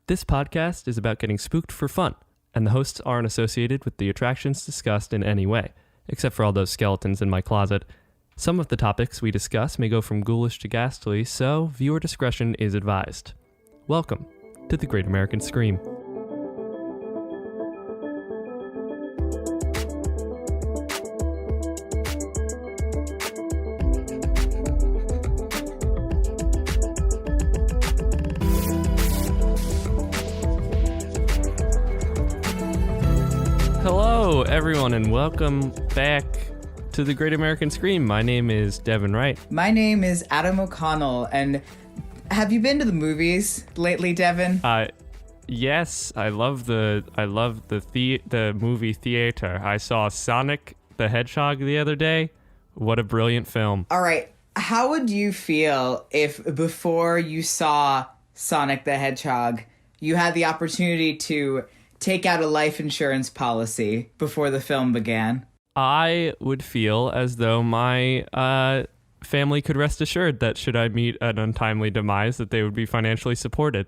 This podcast is about getting spooked for fun, and the hosts aren't associated with the attractions discussed in any way, except for all those skeletons in my closet. Some of the topics we discuss may go from ghoulish to ghastly, so viewer discretion is advised. Welcome to the Great American Scream. Hello, everyone, and welcome back to the Great American Scream. My name is Devin Wright. My name is Adam O'Connell, and have you been to the movies lately, Devin? Yes, I love the movie theater. I saw Sonic the Hedgehog the other day. What a brilliant film. All right, how would you feel if before you saw Sonic the Hedgehog, you had the opportunity to take out a life insurance policy before the film began? I would feel as though my family could rest assured that should I meet an untimely demise, that they would be financially supported.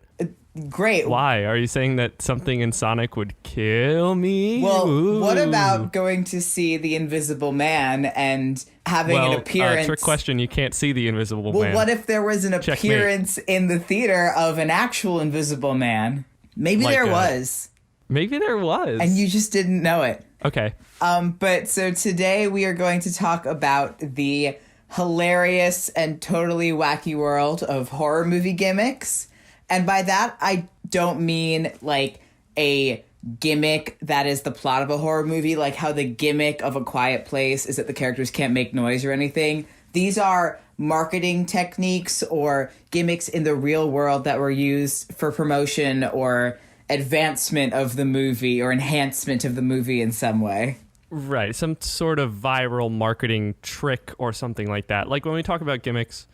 Great. Why? Are you saying that something in Sonic would kill me? Well, Ooh. What about going to see The Invisible Man and having an appearance? Trick question, you can't see the Invisible Man. Well, what if there was an Checkmate. appearance in the theater of an actual Invisible Man? Maybe Like there was. Maybe there was. And you just didn't know it. Okay. But so today we are going to talk about the hilarious and totally wacky world of horror movie gimmicks. And by that, I don't mean like a gimmick that is the plot of a horror movie, like how the gimmick of A Quiet Place is that the characters can't make noise or anything. These are marketing techniques or gimmicks in the real world that were used for promotion or advancement of the movie or enhancement of the movie in some way. Right, some sort of viral marketing trick or something like that. Like when we talk about gimmicks,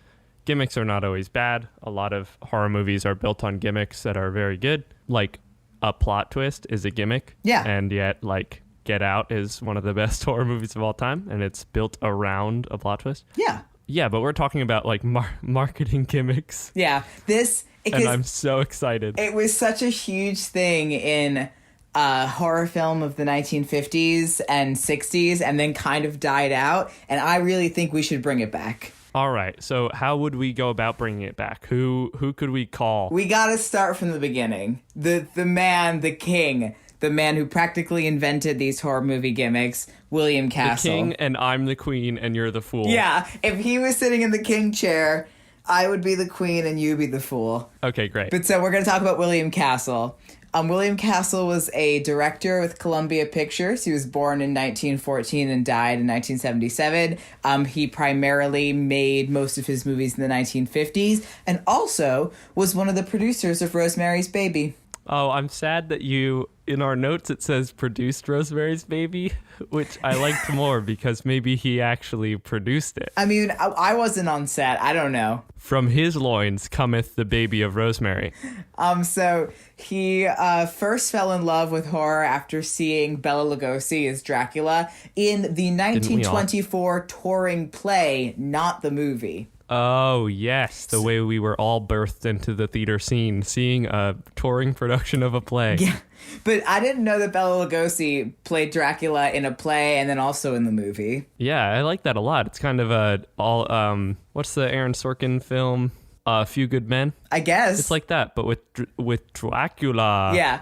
gimmicks are not always bad. A lot of horror movies are built on gimmicks that are very good. Like a plot twist is a gimmick. Yeah. And yet, like, Get Out is one of the best horror movies of all time, and it's built around a plot twist. Yeah. Yeah, but we're talking about, like, marketing gimmicks. Yeah. And I'm so excited. It was such a huge thing in horror film of the 1950s and 60s and then kind of died out. And I really think we should bring it back. All right. So how would we go about bringing it back? Who could we call? We got to start from the beginning. The man, the king, the man who practically invented these horror movie gimmicks, William Castle. The king and I'm the queen and you're the fool. Yeah. If he was sitting in the king chair, I would be the queen and you be the fool. Okay, great. But so we're going to talk about William Castle. William Castle was a director with Columbia Pictures. He was born in 1914 and died in 1977. He primarily made most of his movies in the 1950s and also was one of the producers of Rosemary's Baby. Oh, I'm sad that in our notes it says produced Rosemary's Baby, which I liked more because maybe he actually produced it. I mean, I wasn't on set. I don't know. From his loins cometh the baby of Rosemary. So he first fell in love with horror after seeing Bela Lugosi as Dracula in the 1924 touring play, not the movie. Oh, yes. The way we were all birthed into the theater scene, seeing a touring production of a play. Yeah, but I didn't know that Bela Lugosi played Dracula in a play and then also in the movie. Yeah, I like that a lot. It's kind of what's the Aaron Sorkin film? A Few Good Men? I guess. It's like that, but with Dracula. Yeah.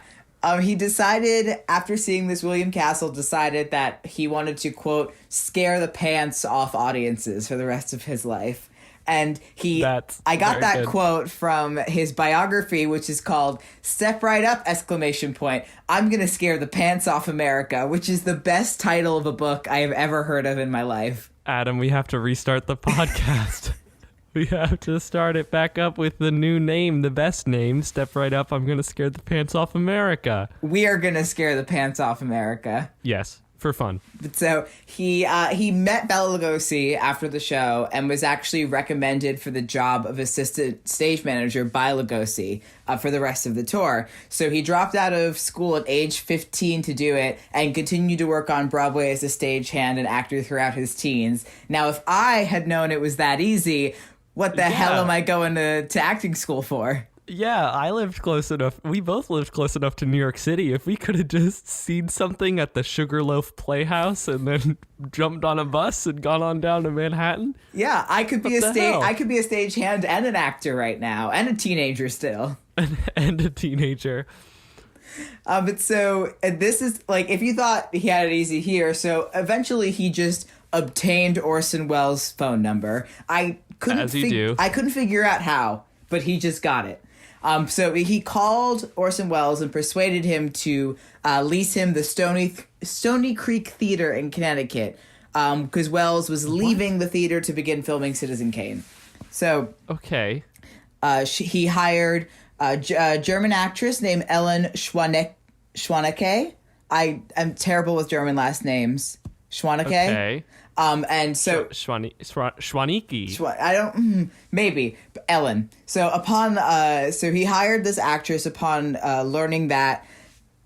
He decided, after seeing this, William Castle decided that he wanted to, quote, scare the pants off audiences for the rest of his life. And I got that quote from his biography, which is called Step Right Up, ! I'm going to scare the pants off America, which is the best title of a book I have ever heard of in my life. Adam, we have to restart the podcast. We have to start it back up with the new name, the best name. Step right up, I'm going to scare the pants off America. We are going to scare the pants off America. Yes. For fun. But so he met Bela Lugosi after the show and was actually recommended for the job of assistant stage manager by Lugosi for the rest of the tour. So he dropped out of school at age 15 to do it and continued to work on Broadway as a stagehand and actor throughout his teens. Now, if I had known it was that easy, what the hell am I going to acting school for? Yeah, I lived close enough. We both lived close enough to New York City. If we could have just seen something at the Sugarloaf Playhouse and then jumped on a bus and gone on down to Manhattan. Yeah, I could be I could be a stagehand and an actor right now, and a teenager still. And a teenager. But so this is like, if you thought he had it easy here, so eventually he just obtained Orson Welles' phone number. I couldn't figure out how, but he just got it. So he called Orson Welles and persuaded him to lease him the Stony Creek Theater in Connecticut, because Welles was leaving the theater to begin filming Citizen Kane. So okay, he hired a German actress named Ellen Schwanecke. I am terrible with German last names. Schwanecke. Okay. And so Schwanecke. I don't maybe Ellen. So so he hired this actress upon learning that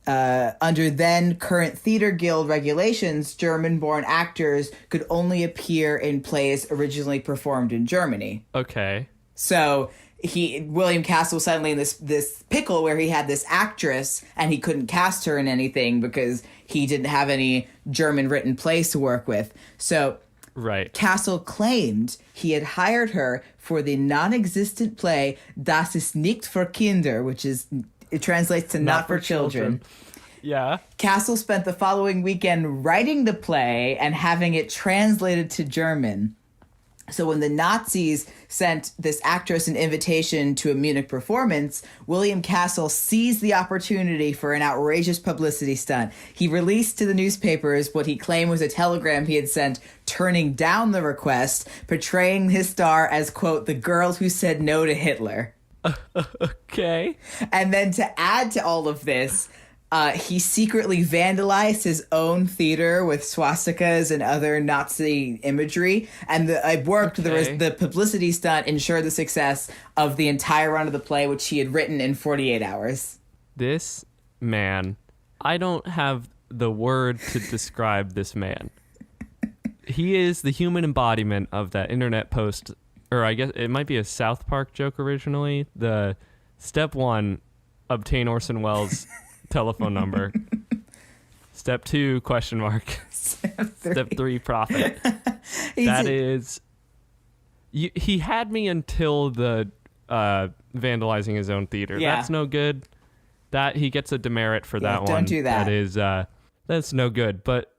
under then current theater guild regulations, German-born actors could only appear in plays originally performed in Germany. Okay. So William Castle was suddenly in this pickle where he had this actress and he couldn't cast her in anything because he didn't have any German written plays to work with. So right. Castle claimed he had hired her for the non-existent play Das ist nicht für Kinder, it translates to not for children. Yeah. Castle spent the following weekend writing the play and having it translated to German. So when the Nazis sent this actress an invitation to a Munich performance, William Castle seized the opportunity for an outrageous publicity stunt. He released to the newspapers what he claimed was a telegram he had sent turning down the request, portraying his star as, quote, the girl who said no to Hitler. Okay. And then to add to all of this, he secretly vandalized his own theater with swastikas and other Nazi imagery. And it worked. Okay. The publicity stunt ensured the success of the entire run of the play, which he had written in 48 hours. This man, I don't have the word to describe this man. He is the human embodiment of that internet post, or I guess it might be a South Park joke originally. The step 1, obtain Orson Welles' telephone number. Step 2, question mark. Step 3, profit. He had me until the vandalizing his own theater. Yeah. That's no good. That he gets a demerit for that one. Don't do that. That is that's no good. But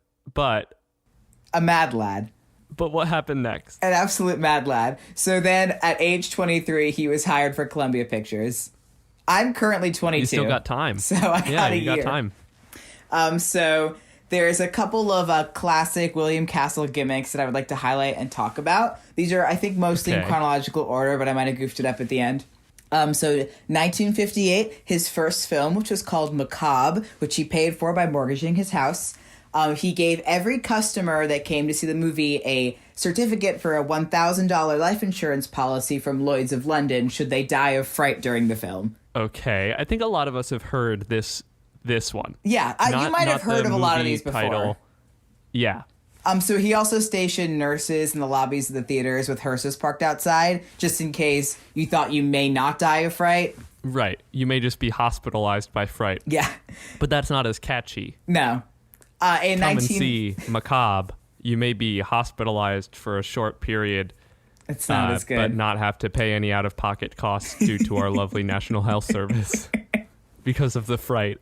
a mad lad. But what happened next? An absolute mad lad. So then at age 23, he was hired for Columbia Pictures. I'm currently 22. You still got time. So I got a year. Yeah, you got time. So there's a couple of classic William Castle gimmicks that I would like to highlight and talk about. These are, I think, mostly in chronological order, but I might have goofed it up at the end. So 1958, his first film, which was called Macabre, which he paid for by mortgaging his house. He gave every customer that came to see the movie a certificate for a $1,000 life insurance policy from Lloyd's of London should they die of fright during the film. Okay, I think a lot of us have heard this one. Yeah, you might have heard of a lot of these before. Title. Yeah. So he also stationed nurses in the lobbies of the theaters with hearses parked outside, just in case you thought you may not die of fright. Right. You may just be hospitalized by fright. Yeah. But that's not as catchy. No. Come and see Macabre. You may be hospitalized for a short period. It's not as good. But not have to pay any out-of-pocket costs due to our lovely National Health Service because of the fright.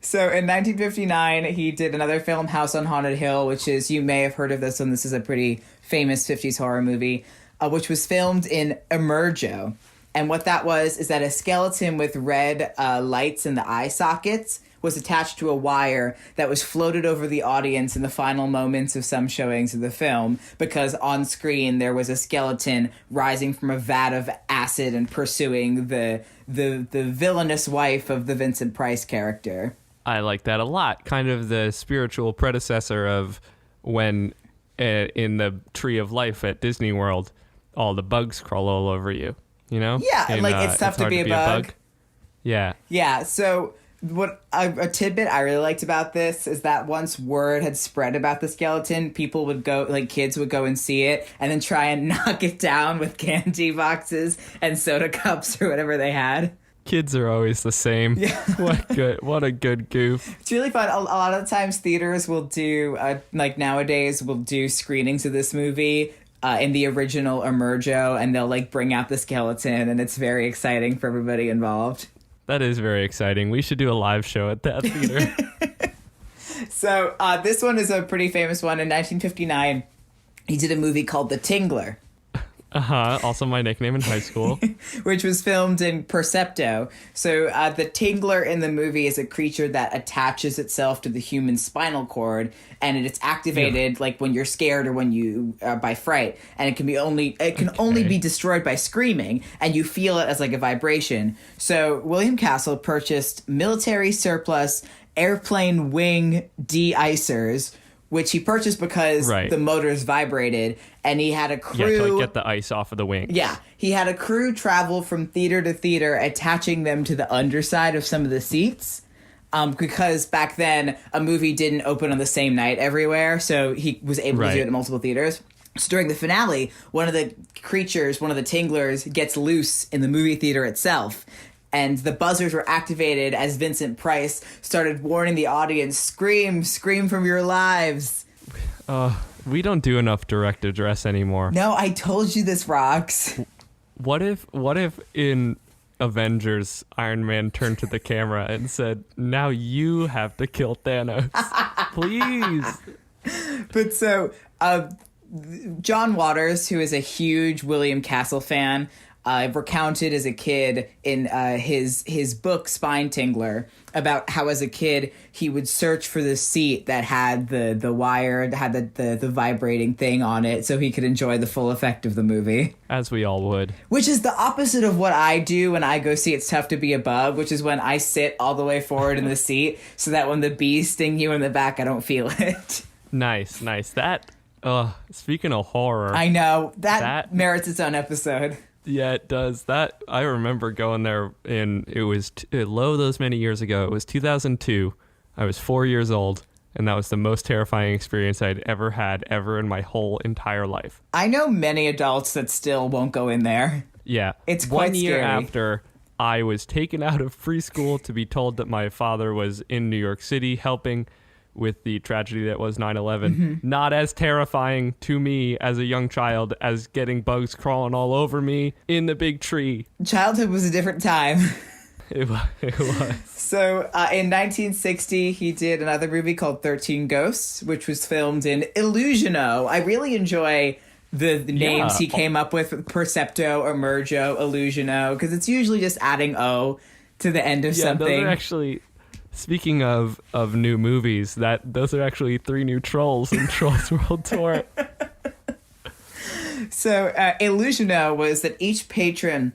So in 1959, he did another film, House on Haunted Hill, which is, you may have heard of this one. This is a pretty famous 50s horror movie, which was filmed in Emergo. And what that was is that a skeleton with red lights in the eye sockets was attached to a wire that was floated over the audience in the final moments of some showings of the film, because on screen there was a skeleton rising from a vat of acid and pursuing the villainous wife of the Vincent Price character. I like that a lot. Kind of the spiritual predecessor of when in the Tree of Life at Disney World, all the bugs crawl all over you, you know? Yeah, it's tough to be a bug. Yeah. Yeah, so What a tidbit I really liked about this is that once word had spread about the skeleton, people would go, like kids would go and see it and then try and knock it down with candy boxes and soda cups or whatever they had. Kids are always the same. Yeah. What a good goof. It's really fun. A lot of the times theaters will do, like nowadays, will do screenings of this movie in the original Emerjo, and they'll like bring out the skeleton, and it's very exciting for everybody involved. That is very exciting. We should do a live show at that theater. So this one is a pretty famous one. In 1959, he did a movie called The Tingler. Also my nickname in high school. Which was filmed in Percepto. So the Tingler in the movie is a creature that attaches itself to the human spinal cord, and it's activated like when you're scared or when you by fright, and it can only be destroyed by screaming, and you feel it as like a vibration. So William Castle purchased military surplus airplane wing de-icers, which he purchased because the motors vibrated, and he had a crew... Yeah, to like get the ice off of the wings. Yeah, he had a crew travel from theater to theater, attaching them to the underside of some of the seats, because back then, a movie didn't open on the same night everywhere, so he was able to do it in multiple theaters. So during the finale, one of the creatures, one of the Tinglers, gets loose in the movie theater itself, and the buzzers were activated as Vincent Price started warning the audience, scream from your lives. We don't do enough direct address anymore. No, I told you this rocks. What if in Avengers, Iron Man turned to the camera and said, now you have to kill Thanos. Please. But so, John Waters, who is a huge William Castle fan, recounted as a kid in his book Spine Tingler about how as a kid he would search for the seat that had the wire, had the vibrating thing on it, so he could enjoy the full effect of the movie. As we all would. Which is the opposite of what I do when I go see It's Tough to Be a Bug, which is when I sit all the way forward in the seat so that when the bees sting you in the back, I don't feel it. Nice. That, speaking of horror. I know. That merits its own episode. Yeah, it does. That I remember going there, and it was those many years ago. It was 2002. I was 4 years old, and that was the most terrifying experience I'd ever had in my whole entire life. I know many adults that still won't go in there. Yeah. It's quite scary. 1 year after I was taken out of preschool to be told that my father was in New York City helping with the tragedy that was 9/11. Mm-hmm. Not as terrifying to me as a young child as getting bugs crawling all over me in the big tree. Childhood was a different time. It was. So in 1960, he did another movie called 13 Ghosts, which was filmed in Illusiono. I really enjoy the names he came up with, Percepto, Emerjo, Illusiono, because it's usually just adding O to the end of something. Those are actually... Speaking of new movies, those are actually 3 new Trolls in Trolls World Tour. So Illusiono was that each patron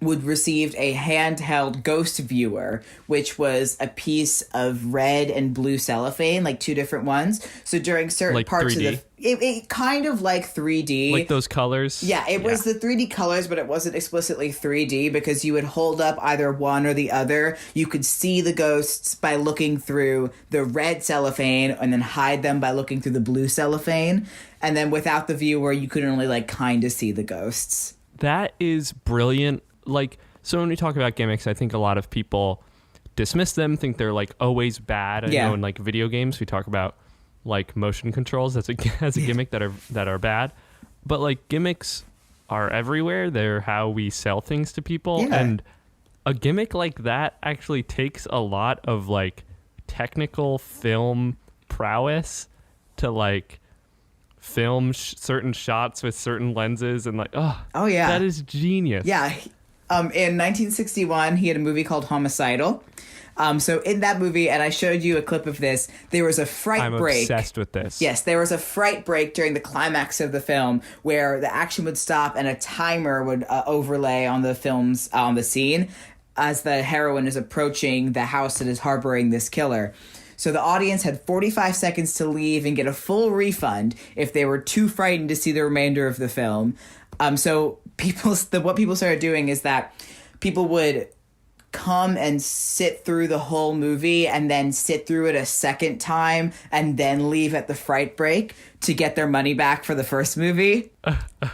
would receive a handheld ghost viewer, which was a piece of red and blue cellophane, like 2 different ones. So during certain like parts 3D. of it kind of like 3D. Like those colors? Yeah, it was the 3D colors, but it wasn't explicitly 3D because you would hold up either one or the other. You could see the ghosts by looking through the red cellophane and then hide them by looking through the blue cellophane. And then without the viewer, you could only like kind of see the ghosts. That is brilliant. Like, so when we talk about gimmicks, I think a lot of people dismiss them, think they're like always bad. I know in like video games, we talk about like motion controls as a gimmick that are bad, but like gimmicks are everywhere. They're how we sell things to people, and a gimmick like that actually takes a lot of like technical film prowess to like film certain shots with certain lenses and like that is genius. In 1961 he had a movie called Homicidal. So in that movie, and I showed you a clip of this, there was a fright break. I'm obsessed with this. Yes, there was a fright break during the climax of the film where the action would stop and a timer would overlay on the scene as the heroine is approaching the house that is harboring this killer. So the audience had 45 seconds to leave and get a full refund if they were too frightened to see the remainder of the film. So what people started doing is that people would come and sit through the whole movie and then sit through it a second time and then leave at the fright break to get their money back for the first movie.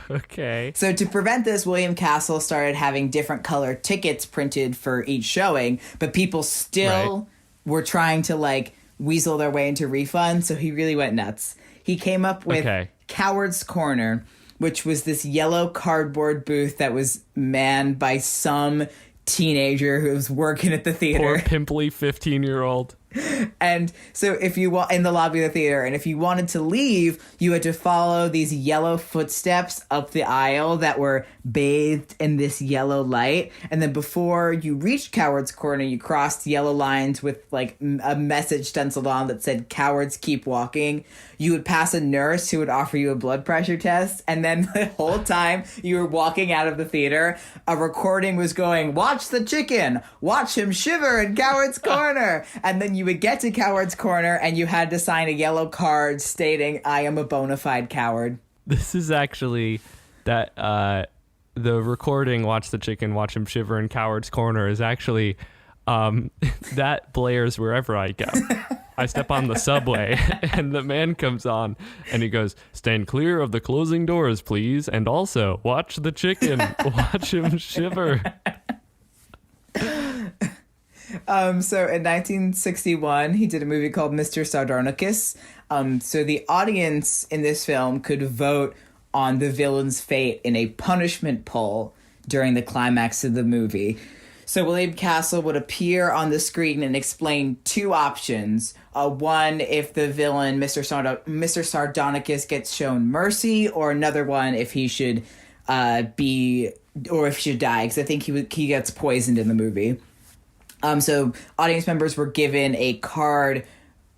Okay. So to prevent this, William Castle started having different color tickets printed for each showing, but people still were trying to like weasel their way into refunds, so he really went nuts. He came up with Coward's Corner, which was this yellow cardboard booth that was manned by some teenager who was working at the theater. Poor pimply 15-year-old. And so if you in the lobby of the theater, and if you wanted to leave, you had to follow these yellow footsteps up the aisle that were bathed in this yellow light. And then before you reached Coward's Corner, you crossed yellow lines with like a message stenciled on that said, "Cowards keep walking." You would pass a nurse who would offer you a blood pressure test. And then the whole time you were walking out of the theater, a recording was going, "Watch the chicken, watch him shiver in Coward's Corner." And then you would get to Coward's Corner and you had to sign a yellow card stating, "I am a bona fide coward." This is actually that the recording, "Watch the chicken, watch him shiver in Coward's Corner," is actually that blares wherever I go. I step on the subway and the man comes on and he goes, "Stand clear of the closing doors, please. And also, watch the chicken, watch him shiver." So in 1961, he did a movie called Mr. Sardonicus. So the audience in this film could vote on the villain's fate in a punishment poll during the climax of the movie. So William Castle would appear on the screen and explain two options. One, if the villain, Mr. Sardonicus, gets shown mercy, or another one, if he should if he should die, because I think he gets poisoned in the movie. So audience members were given a card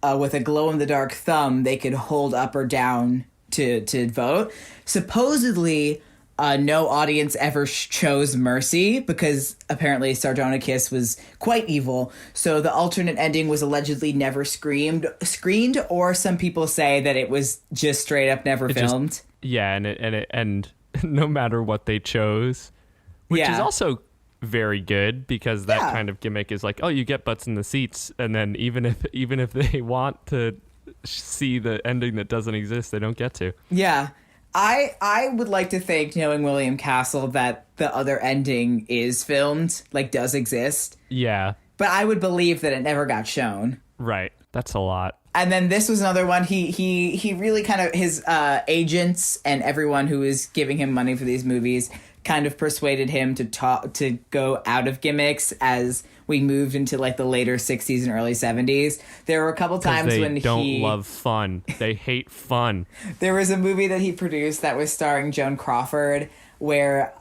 with a glow-in-the-dark thumb they could hold up or down to vote. Supposedly, no audience ever chose mercy because apparently Sardonicus was quite evil. So the alternate ending was allegedly never screened, or some people say that it was just straight up never filmed. And no matter what they chose, which is also very good, because that kind of gimmick is like, oh, you get butts in the seats, and then even if they want to see the ending that doesn't exist, they don't get to. Yeah. I would like to think, knowing William Castle, that the other ending is filmed, like does exist. Yeah. But I would believe that it never got shown. Right. That's a lot. And then this was another one. He really kind of, his agents and everyone who was giving him money for these movies kind of persuaded him to go out of gimmicks as we moved into like the later 60s and early 70s. There were a couple times when he don't love fun. They hate fun. There was a movie that he produced that was starring Joan Crawford where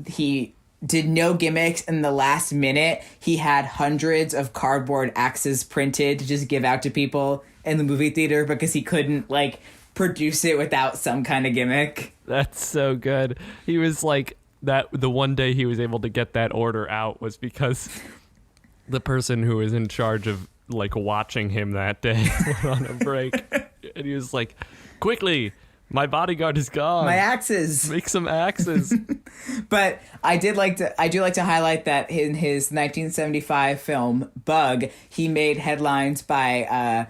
he did no gimmicks. In the last minute, he had hundreds of cardboard axes printed to just give out to people in the movie theater because he couldn't like produce it without some kind of gimmick. That's so good. He was like that. The one day he was able to get that order out was because the person who was in charge of like watching him that day went on a break, and he was like, "Quickly, my bodyguard is gone. My axes. Make some axes." But I do like to highlight that in his 1975 film Bug, he made headlines by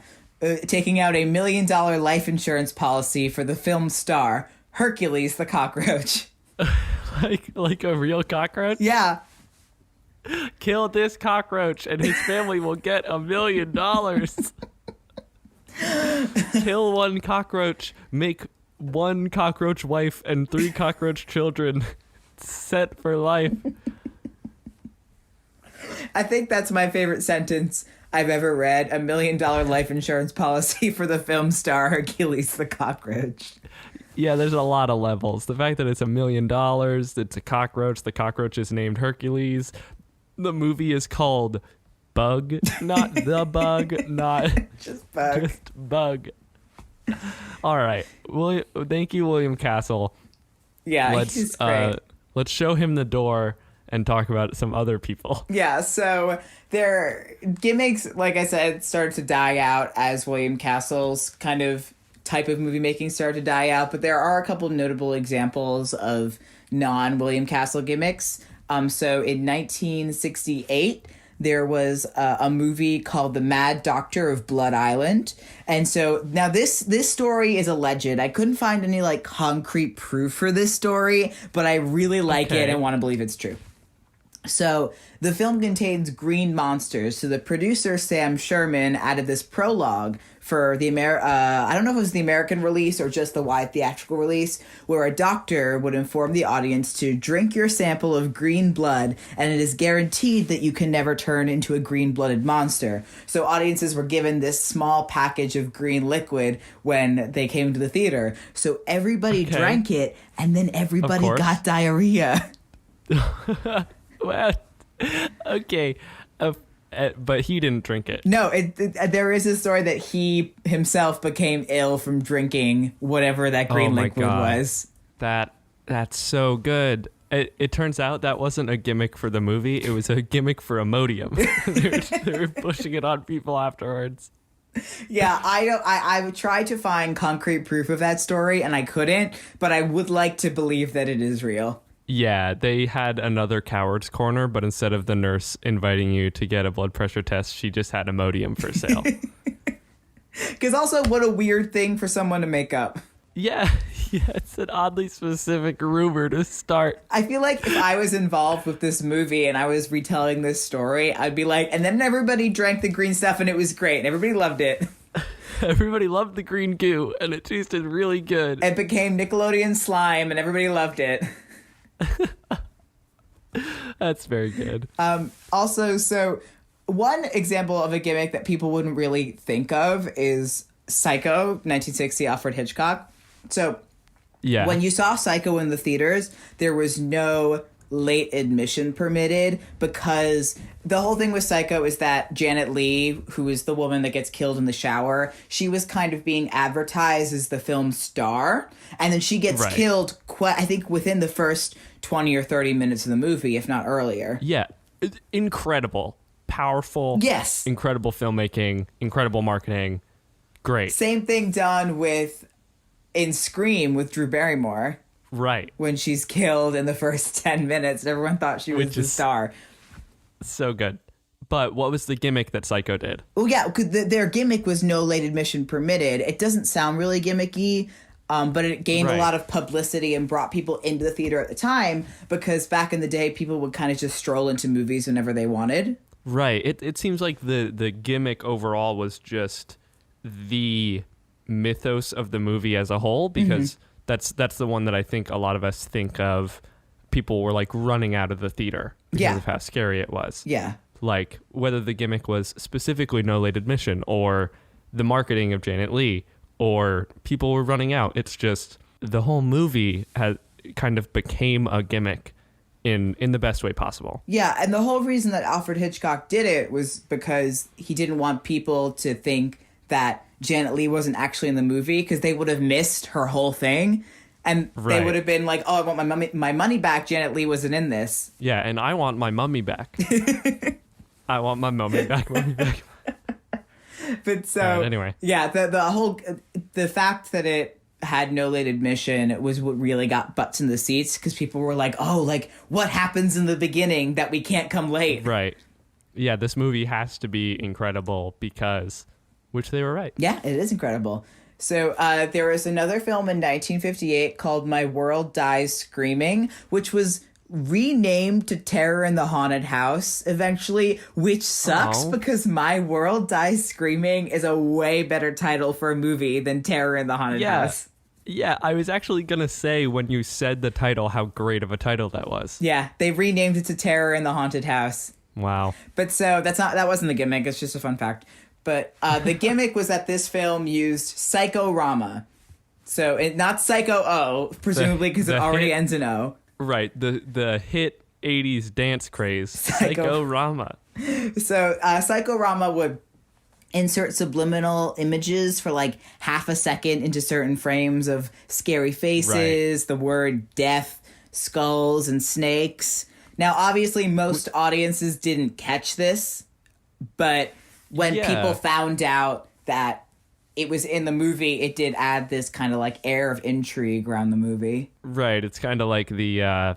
taking out $1 million life insurance policy for the film star Hercules the cockroach. like a real cockroach? Yeah. Kill this cockroach and his family will get $1 million. Kill one cockroach, make one cockroach wife and 3 cockroach children. Set for life. I think that's my favorite sentence I've ever read. $1 million life insurance policy for the film star Hercules the cockroach. Yeah, there's a lot of levels. The fact that it's $1 million, it's a cockroach. The cockroach is named Hercules. The movie is called Bug, not The Bug, not just Bug. Just Bug. All right. Thank you, William Castle. Yeah, he's great. Let's show him the door and talk about some other people. Yeah, so their gimmicks, like I said, started to die out as William Castle's kind of type of movie making started to die out. But there are a couple notable examples of non-William Castle gimmicks. So in 1968, there was a movie called The Mad Doctor of Blood Island. And so now this story is alleged. I couldn't find any like concrete proof for this story, but I really like it and want to believe it's true. So the film contains green monsters. So the producer, Sam Sherman, added this prologue for the I don't know if it was the American release or just the wide theatrical release, where a doctor would inform the audience to drink your sample of green blood, and it is guaranteed that you can never turn into a green-blooded monster. So audiences were given this small package of green liquid when they came to the theater. So everybody drank it, and then everybody got diarrhea. Well, okay. But he didn't drink it. No, there is a story that he himself became ill from drinking whatever that green liquid was. That's so good. It turns out that wasn't a gimmick for the movie. It was a gimmick for Imodium. they were pushing it on people afterwards. Yeah, I tried to find concrete proof of that story, and I couldn't. But I would like to believe that it is real. Yeah, they had another coward's corner, but instead of the nurse inviting you to get a blood pressure test, she just had Imodium for sale. Because also, what a weird thing for someone to make up. Yeah, it's an oddly specific rumor to start. I feel like if I was involved with this movie and I was retelling this story, I'd be like, and then everybody drank the green stuff and it was great and everybody loved it. Everybody loved the green goo and it tasted really good. It became Nickelodeon slime and everybody loved it. That's very good. Also, so one example of a gimmick that people wouldn't really think of is Psycho, 1960, Alfred Hitchcock. So yeah, when you saw Psycho in the theaters, there was no late admission permitted, because the whole thing with Psycho is that Janet Leigh, who is the woman that gets killed in the shower, she was kind of being advertised as the film's star, and then she gets killed I think within the first 20 or 30 minutes of the movie, if not earlier. Yeah, incredible, powerful, yes, incredible filmmaking, incredible marketing, great. Same thing done in Scream with Drew Barrymore. Right. When she's killed in the first 10 minutes, everyone thought she was the star. So good. But what was the gimmick that Psycho did? Well, yeah, their gimmick was no late admission permitted. It doesn't sound really gimmicky, but it gained a lot of publicity and brought people into the theater at the time, because back in the day, people would kind of just stroll into movies whenever they wanted. Right. It seems like the gimmick overall was just the mythos of the movie as a whole, because that's the one that I think a lot of us think of. People were like running out of the theater because of how scary it was. Yeah. Like whether the gimmick was specifically no late admission or the marketing of Janet Leigh or people were running out. It's just the whole movie had kind of became a gimmick in the best way possible. Yeah, and the whole reason that Alfred Hitchcock did it was because he didn't want people to think that Janet Leigh wasn't actually in the movie, because they would have missed her whole thing. And they would have been like, oh, I want my money back. Janet Leigh wasn't in this. Yeah, and I want my mummy back. I want my mummy back. But so, anyway. Yeah, the fact that it had no late admission was what really got butts in the seats, because people were like, oh, like, what happens in the beginning that we can't come late? Right. Yeah, this movie has to be incredible because, which they were right. Yeah, it is incredible. So there was another film in 1958 called My World Dies Screaming, which was renamed to Terror in the Haunted House eventually, which sucks because My World Dies Screaming is a way better title for a movie than Terror in the Haunted House. Yeah, I was actually going to say when you said the title how great of a title that was. Yeah, they renamed it to Terror in the Haunted House. Wow. But so that wasn't the gimmick, it's just a fun fact. But the gimmick was that this film used Psycho-Rama. So not Psycho-O, presumably because it already ends in O. Right, the hit 80s dance craze, Psycho-Rama. So Psycho-Rama would insert subliminal images for like half a second into certain frames of scary faces, the word death, skulls, and snakes. Now, obviously, most audiences didn't catch this, but when people found out that it was in the movie, it did add this kind of like air of intrigue around the movie. Right. It's kind of like the,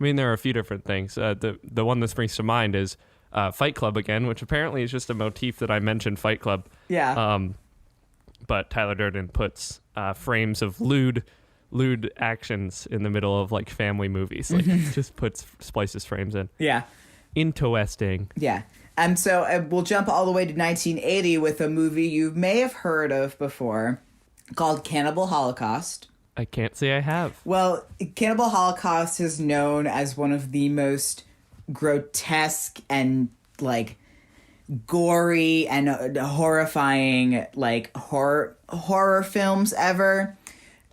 mean, there are a few different things. The one that springs to mind is Fight Club again, which apparently is just a motif that I mentioned Fight Club. Yeah. But Tyler Durden puts frames of lewd actions in the middle of like family movies. Like just splices frames in. Yeah. Interesting. Yeah. And so we'll jump all the way to 1980 with a movie you may have heard of before called Cannibal Holocaust. I can't say I have. Well, Cannibal Holocaust is known as one of the most grotesque and like gory and horrifying like horror films ever.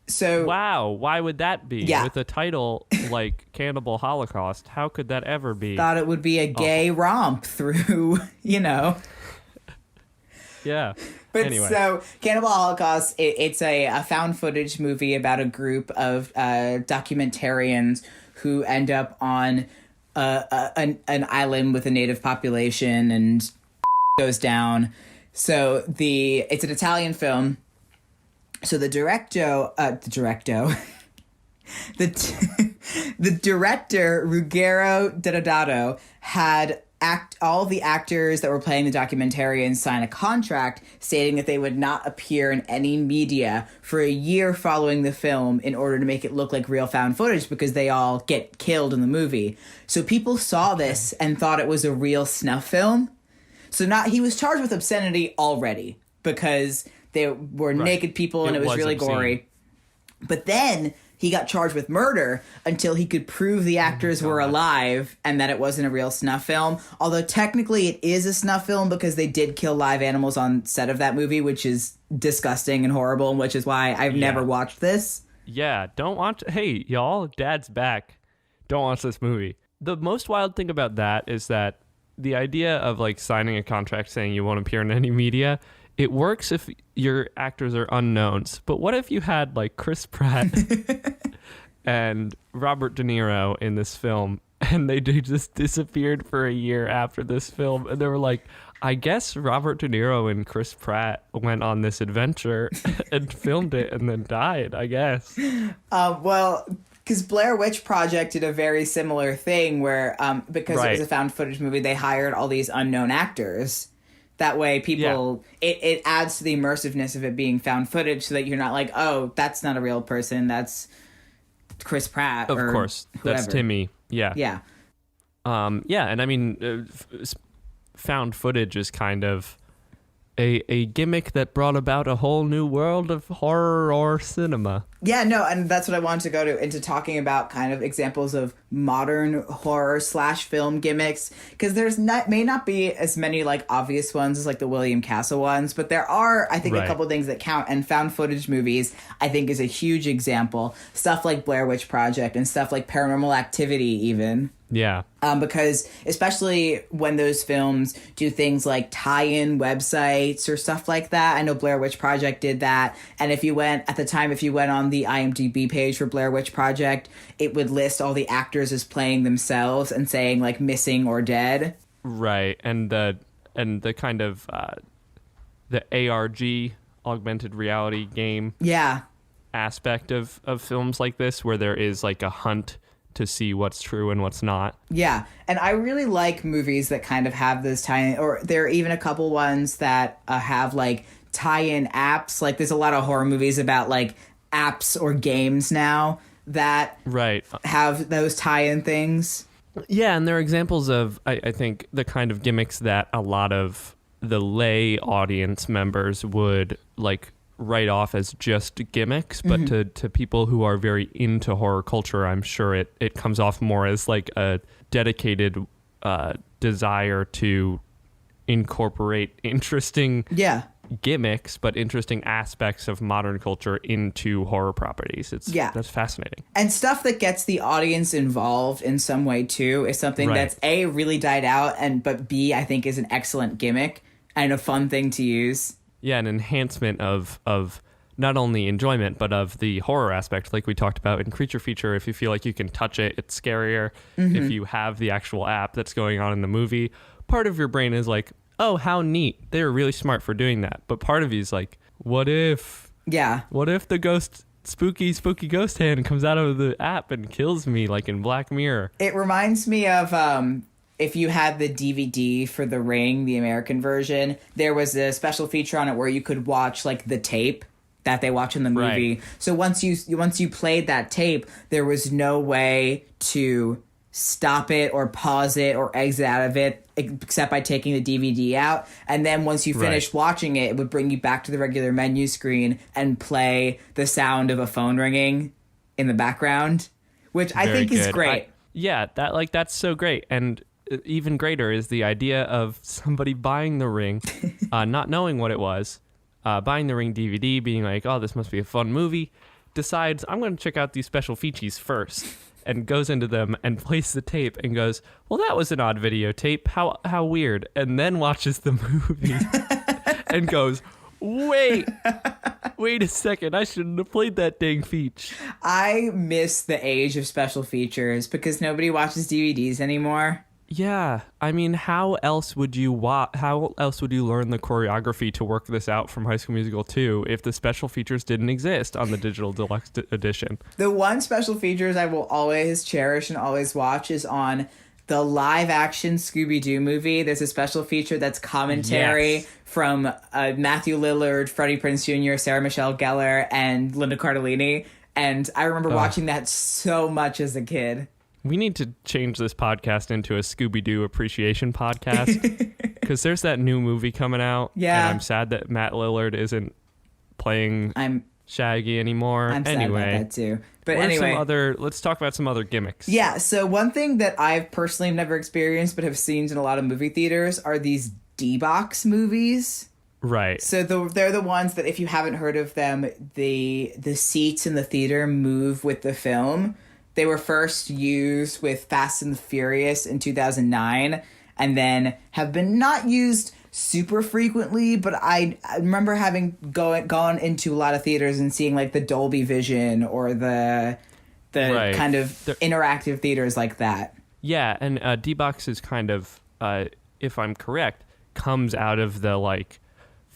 So wow, why would that be? Yeah. With a title like Cannibal Holocaust, how could that ever be? Thought it would be a gay romp through, Yeah. But anyway. So Cannibal Holocaust, it's a found footage movie about a group of documentarians who end up on an island with a native population and goes down. So it's an Italian film. So the director Ruggero Deodato had all the actors that were playing the documentarians sign a contract stating that they would not appear in any media for a year following the film in order to make it look like real found footage because they all get killed in the movie. So people saw this and thought it was a real snuff film. So he was charged with obscenity already because they were naked people and it was really obscene. gory. But then he got charged with murder until he could prove the actors were alive and that it wasn't a real snuff film. Although technically it is a snuff film because they did kill live animals on set of that movie, which is disgusting and horrible, and which is why I've never watched this. Yeah, don't watch. Hey, y'all, Dad's back. Don't watch this movie. The most wild thing about that is that the idea of like signing a contract saying you won't appear in any media, it works if your actors are unknowns. But what if you had like Chris Pratt and Robert De Niro in this film and they just disappeared for a year after this film? And they were like, I guess Robert De Niro and Chris Pratt went on this adventure and filmed it and then died, I guess. Well, because Blair Witch Project did a very similar thing where because it was a found footage movie, they hired all these unknown actors. That way people, it adds to the immersiveness of it being found footage so that you're not like, oh, that's not a real person. That's Chris Pratt. Of course. Whoever. That's Timmy. Yeah. Yeah. And I mean, found footage is kind of a gimmick that brought about a whole new world of horror or cinema. Yeah, no, and that's what I wanted to go into talking about kind of examples of modern horror / film gimmicks, because may not be as many like obvious ones as like the William Castle ones, but there are, I think, a couple things that count, and found footage movies, I think, is a huge example. Stuff like Blair Witch Project and stuff like Paranormal Activity even. Yeah. Because especially when those films do things like tie-in websites or stuff like that. I know Blair Witch Project did that. And if you went on the IMDb page for Blair Witch Project, it would list all the actors as playing themselves and saying like missing or dead. Right. And the kind of the ARG, augmented reality game aspect of films like this, where there is like a hunt to see what's true and what's not. Yeah. And I really like movies that kind of have those tie-in, or there are even a couple ones that have like tie-in apps. Like there's a lot of horror movies about like apps or games now that have those tie-in things. Yeah, and there are examples of, I think, the kind of gimmicks that a lot of the lay audience members would like write off as just gimmicks, but to people who are very into horror culture, I'm sure it comes off more as like a dedicated desire to incorporate interesting gimmicks, but interesting aspects of modern culture into horror properties. That's fascinating. And stuff that gets the audience involved in some way too is something that's A, really died out, but B, I think is an excellent gimmick and a fun thing to use. Yeah, an enhancement of not only enjoyment, but of the horror aspect, like we talked about in Creature Feature. If you feel like you can touch it, it's scarier. If you have the actual app that's going on in the movie, part of your brain is like, oh, how neat. They were really smart for doing that. But part of you is like, what if? Yeah. What if the ghost spooky ghost hand comes out of the app and kills me like in Black Mirror. It reminds me of if you had the DVD for The Ring, the American version, there was a special feature on it where you could watch like the tape that they watch in the movie. Right. So once you played that tape, there was no way to stop it or pause it or exit out of it except by taking the DVD out. And then once you finished watching it, it would bring you back to the regular menu screen and play the sound of a phone ringing in the background, which I think is great. That's so great. And even greater is the idea of somebody buying The Ring, not knowing what it was, buying The Ring DVD, being like, oh, this must be a fun movie, decides, I'm going to check out these special features first, and goes into them and plays the tape and goes, well, that was an odd videotape. How weird. And then watches the movie and goes, wait a second. I shouldn't have played that dang feature. I miss the age of special features because nobody watches DVDs anymore. Yeah, I mean, how else would you learn the choreography to work this out from High School Musical 2 if the special features didn't exist on the digital deluxe edition? The one special features I will always cherish and always watch is on the live action Scooby-Doo movie. There's a special feature that's commentary from Matthew Lillard, Freddie Prinze Jr., Sarah Michelle Gellar, and Linda Cardellini. And I remember watching that so much as a kid. We need to change this podcast into a Scooby-Doo appreciation podcast because there's that new movie coming out. Yeah. And I'm sad that Matt Lillard isn't playing Shaggy anymore. I'm sad about that too. But anyway, let's talk about some other gimmicks. Yeah. So one thing that I've personally never experienced but have seen in a lot of movie theaters are these D-Box movies. Right. So they're the ones that if you haven't heard of them, the seats in the theater move with the film. They were first used with Fast and the Furious in 2009 and then have been not used super frequently, but I remember having gone into a lot of theaters and seeing like the Dolby Vision or the kind of interactive theaters like that. Yeah, and D-Box is kind of, if I'm correct, comes out of the like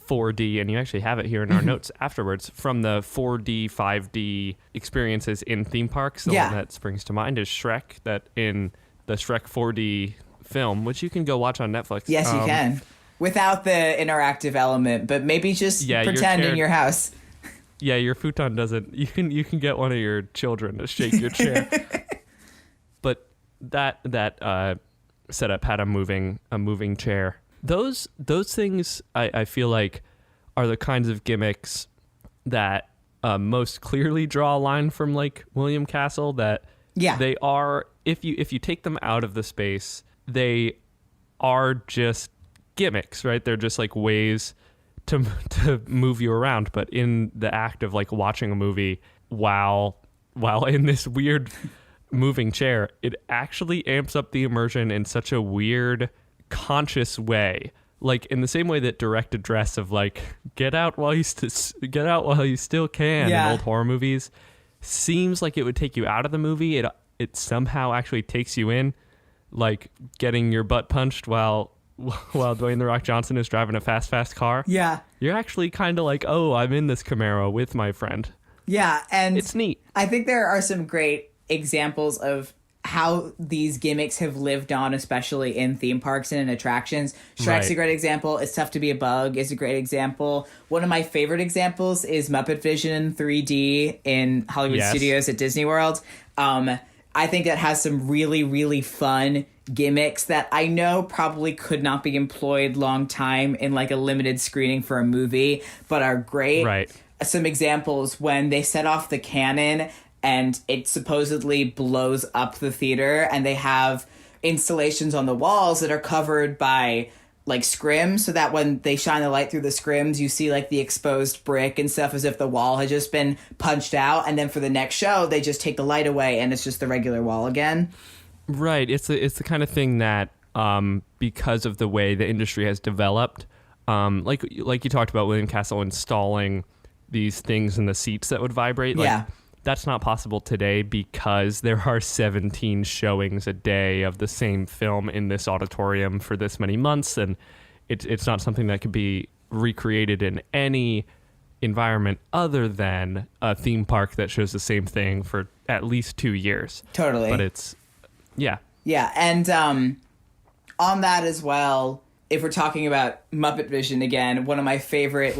4D, and you actually have it here in our notes afterwards, from the 4D, 5D experiences in theme parks. The one that springs to mind is Shrek, that in the Shrek 4D film, which you can go watch on Netflix. Yes, you can. Without the interactive element, but maybe just pretend in your house. Yeah, your futon doesn't. You can get one of your children to shake your chair. But that setup had a moving chair. Those things I feel like are the kinds of gimmicks that most clearly draw a line from like William Castle, that they are, if you take them out of the space, they are just gimmicks, right? They're just like ways to move you around, but in the act of like watching a movie while in this weird moving chair, it actually amps up the immersion in such a weird conscious way, like in the same way that direct address of like get out while you still can in old horror movies seems like it would take you out of the movie. It somehow actually takes you in, like getting your butt punched while Dwayne The Rock Johnson is driving a fast car. Yeah, you're actually kind of like, oh, I'm in this Camaro with my friend. Yeah, and it's neat. I think there are some great examples of how these gimmicks have lived on, especially in theme parks and in attractions. Shrek's a great example. It's Tough to Be a Bug is a great example. One of my favorite examples is Muppet Vision 3D in Hollywood Studios at Disney World. I think it has some really, really fun gimmicks that I know probably could not be employed long time in like a limited screening for a movie, but are great. Right. Some examples when they set off the cannon and it supposedly blows up the theater, and they have installations on the walls that are covered by like scrims, so that when they shine the light through the scrims, you see like the exposed brick and stuff as if the wall had just been punched out. And then for the next show, they just take the light away and it's just the regular wall again. Right. It's the kind of thing that because of the way the industry has developed, like you talked about William Castle installing these things in the seats that would vibrate. Like, that's not possible today because there are 17 showings a day of the same film in this auditorium for this many months, and it's not something that could be recreated in any environment other than a theme park that shows the same thing for at least 2 years. Totally. But it's, yeah. Yeah, and on that as well, if we're talking about Muppet Vision again, one of my favorite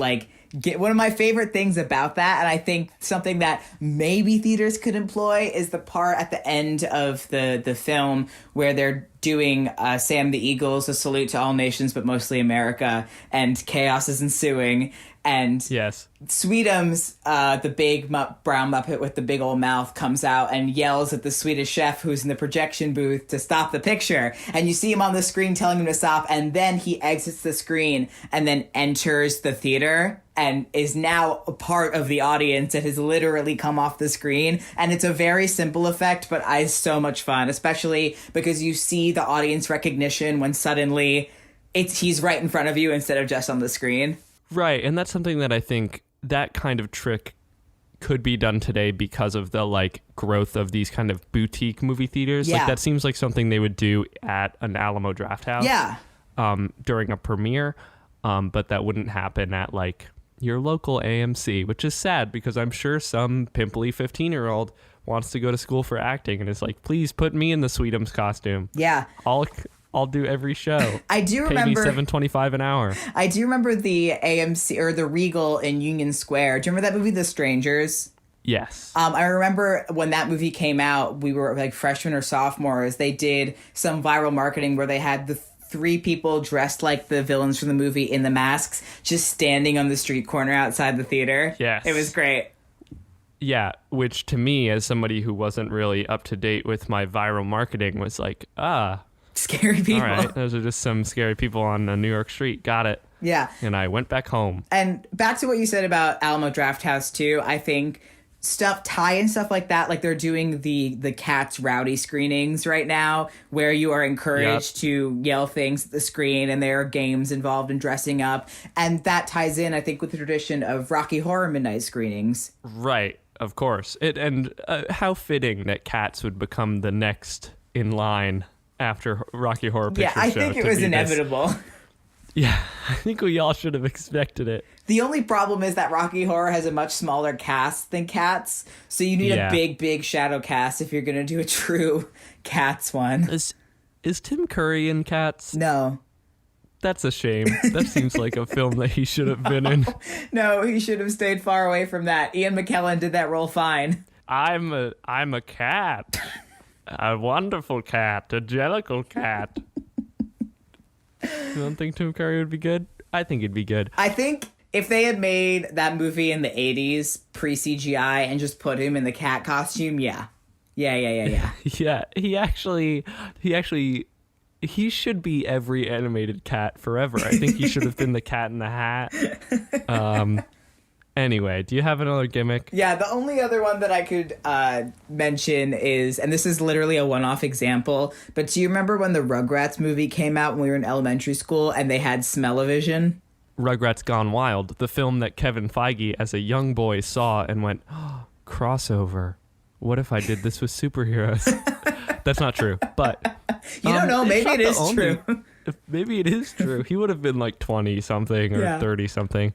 things about that, and I think something that maybe theaters could employ, is the part at the end of the film where they're doing Sam the Eagle's A Salute to All Nations, but mostly America, and chaos is ensuing. And yes, Sweetums, the big brown Muppet with the big old mouth, comes out and yells at the Swedish chef who's in the projection booth to stop the picture. And you see him on the screen telling him to stop, and then he exits the screen and then enters the theater and is now a part of the audience and has literally come off the screen. And it's a very simple effect, but it's so much fun, especially because you see the audience recognition when suddenly he's right in front of you instead of just on the screen. Right, and that's something that I think that kind of trick could be done today because of the like growth of these kind of boutique movie theaters. Yeah. Like that seems like something they would do at an Alamo Drafthouse. Yeah. During a premiere, but that wouldn't happen at like your local AMC, which is sad because I'm sure some pimply 15-year-old wants to go to school for acting and is like, please put me in the Sweetums costume. Yeah. I'll do every show. I do remember Pay me $7.25 an hour. I do remember the AMC or the Regal in Union Square. Do you remember that movie, The Strangers? Yes. I remember when that movie came out, we were like freshmen or sophomores. They did some viral marketing where they had the 3 people dressed like the villains from the movie in the masks, just standing on the street corner outside the theater. Yes. It was great. Yeah, which to me, as somebody who wasn't really up to date with my viral marketing, was like, scary people. all right, those are just some scary people on a New York street. Got it. Yeah. And I went back home. And back to what you said about Alamo Drafthouse too, I think tie-in stuff like that, like they're doing the Cats Rowdy screenings right now, where you are encouraged to yell things at the screen, and there are games involved in dressing up, and that ties in, I think, with the tradition of Rocky Horror Midnight screenings. Right, of course. How fitting that Cats would become the next in line after Rocky Horror Picture Show. Yeah, I think it was inevitable. Yeah, I think we all should have expected it. The only problem is that Rocky Horror has a much smaller cast than Cats, so you need a big shadow cast if you're going to do a true Cats one. Is Tim Curry in Cats? No. That's a shame. That seems like a film that he should have been in. No, he should have stayed far away from that. Ian McKellen did that role fine. I'm a cat. A wonderful cat. A jellicle cat. You don't think Tim Curry would be good? I think he'd be good. I think if they had made that movie in the 80s, pre-CGI, and just put him in the cat costume, yeah. Yeah, he should be every animated cat forever. I think he should have been the Cat in the Hat. Anyway, do you have another gimmick? Yeah, the only other one that I could mention is, and this is literally a one-off example, but do you remember when the Rugrats movie came out when we were in elementary school and they had smell-o-vision? Rugrats Gone Wild, the film that Kevin Feige as a young boy saw and went, oh, crossover. What if I did this with superheroes? That's not true, but... You don't know, maybe it is true. Maybe it is true. He would have been like 20-something or 30-something.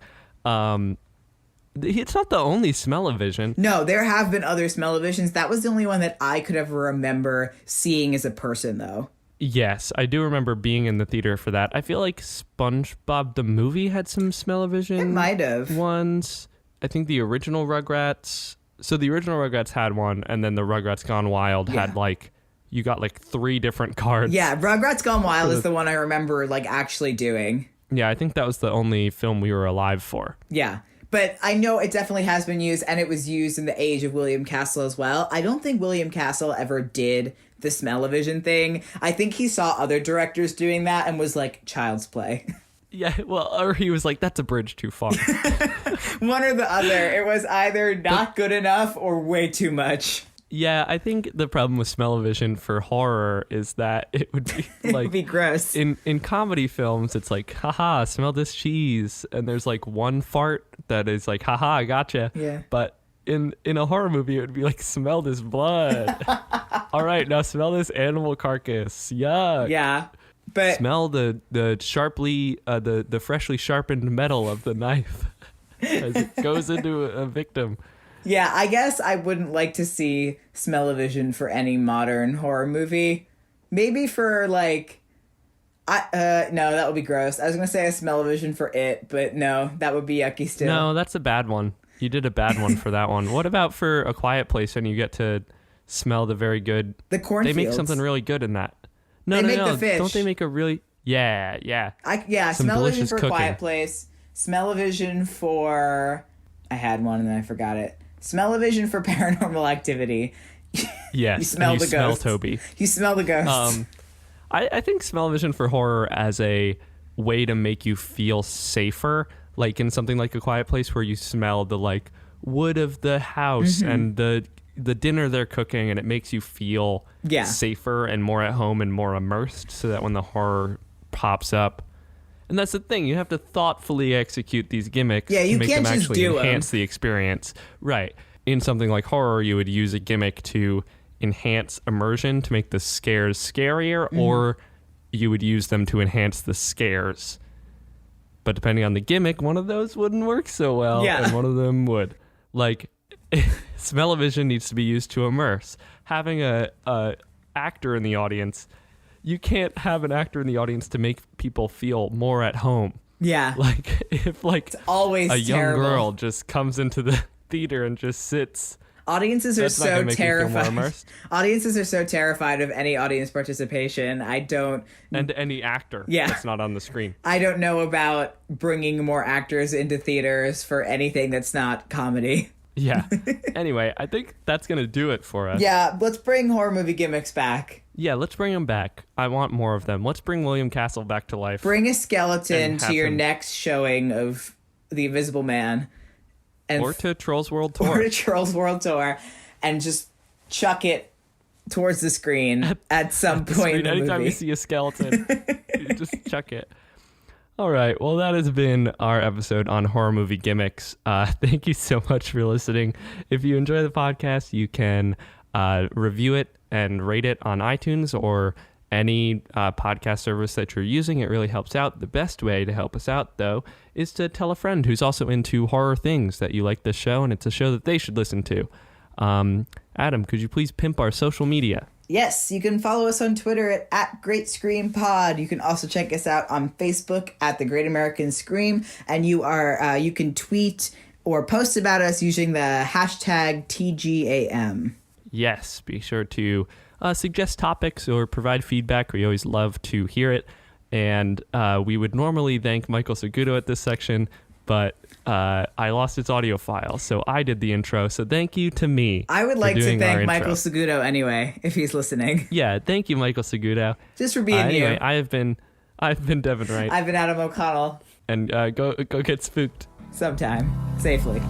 It's not the only smell-o-vision. No, there have been other smell-o-visions. That was the only one that I could ever remember seeing as a person, though. Yes, I do remember being in the theater for that. I feel like SpongeBob the movie had some smell-o-vision. It might have. Ones. I think the original Rugrats... So the original Rugrats had one, and then the Rugrats Gone Wild had like... You got like 3 different cards. Yeah, Rugrats Gone Wild is the one I remember like actually doing. Yeah, I think that was the only film we were alive for. Yeah. But I know it definitely has been used, and it was used in the age of William Castle as well. I don't think William Castle ever did the smell-o-vision thing. I think he saw other directors doing that and was like, child's play. Yeah, well, or he was like, that's a bridge too far. One or the other. It was either not good enough or way too much. Yeah, I think the problem with smell-o-vision for horror is that it would be like... It would be gross. In comedy films, it's like, haha, smell this cheese. And there's like one fart that is like, haha, I gotcha. Yeah. But in a horror movie, it would be like, smell this blood. All right, now smell this animal carcass. Yuck. Yeah. But smell the freshly sharpened metal of the knife. as it goes into a victim. Yeah, I guess I wouldn't like to see smell-o-vision for any modern horror movie. Maybe for like, no, that would be gross. I was gonna say a smell-o-vision for It, but no, that would be yucky still. No, that's a bad one. You did a bad one for that one. What about for A Quiet Place and you get to smell the very good... The cornfields. They make something really good in that. No, they make the fish. Don't they make a really... Yeah. Some smell-o-vision for cooking. Quiet Place. Smell-o-vision for... I had one and then I forgot it. Smell-o-vision for Paranormal Activity. Yes, you smell the smell ghost. Toby. You smell the ghost. I think smell-o-vision for horror as a way to make you feel safer, like in something like A Quiet Place where you smell the like wood of the house and the dinner they're cooking, and it makes you feel safer and more at home and more immersed, so that when the horror pops up. And that's the thing, you have to thoughtfully execute these gimmicks you to make can't them just actually do enhance the experience. Right. In something like horror, you would use a gimmick to enhance immersion to make the scares scarier, or you would use them to enhance the scares. But depending on the gimmick, one of those wouldn't work so well, and one of them would. Like, smell-o-vision needs to be used to immerse. Having a actor in the audience, you can't have an actor in the audience to make people feel more at home. Yeah. Like, if like it's always a young terrible. girl just comes into the theater and just sits... Audiences are so terrified. Audiences are so terrified of any audience participation. And any actor that's not on the screen. I don't know about bringing more actors into theaters for anything that's not comedy. Yeah. Anyway, I think that's going to do it for us. Yeah, let's bring horror movie gimmicks back. Yeah, let's bring them back. I want more of them. Let's bring William Castle back to life. Bring a skeleton to your next showing of The Invisible Man. Or to Trolls World Tour. And just chuck it towards the screen at some point in the Anytime movie. you see a skeleton, you just chuck it. All right. Well, that has been our episode on horror movie gimmicks. Thank you so much for listening. If you enjoy the podcast, you can review it and rate it on iTunes or any podcast service that you're using. It really helps out. The best way to help us out, though, is to tell a friend who's also into horror things that you like this show, and it's a show that they should listen to. Adam, could you please pimp our social media? Yes, you can follow us on Twitter at Great Scream Pod. You can also check us out on Facebook at The Great American Scream, and you can tweet or post about us using the hashtag TGAM. Yes, be sure to suggest topics or provide feedback. We always love to hear it. And we would normally thank Michael Segudo at this section, but I lost its audio file, so I did the intro. So thank you to me. I would like to thank Michael Segudo anyway, if he's listening. Yeah, thank you, Michael Segudo. Just for being anyway, you. I've been Devin Wright. I've been Adam O'Connell. And go get spooked sometime safely.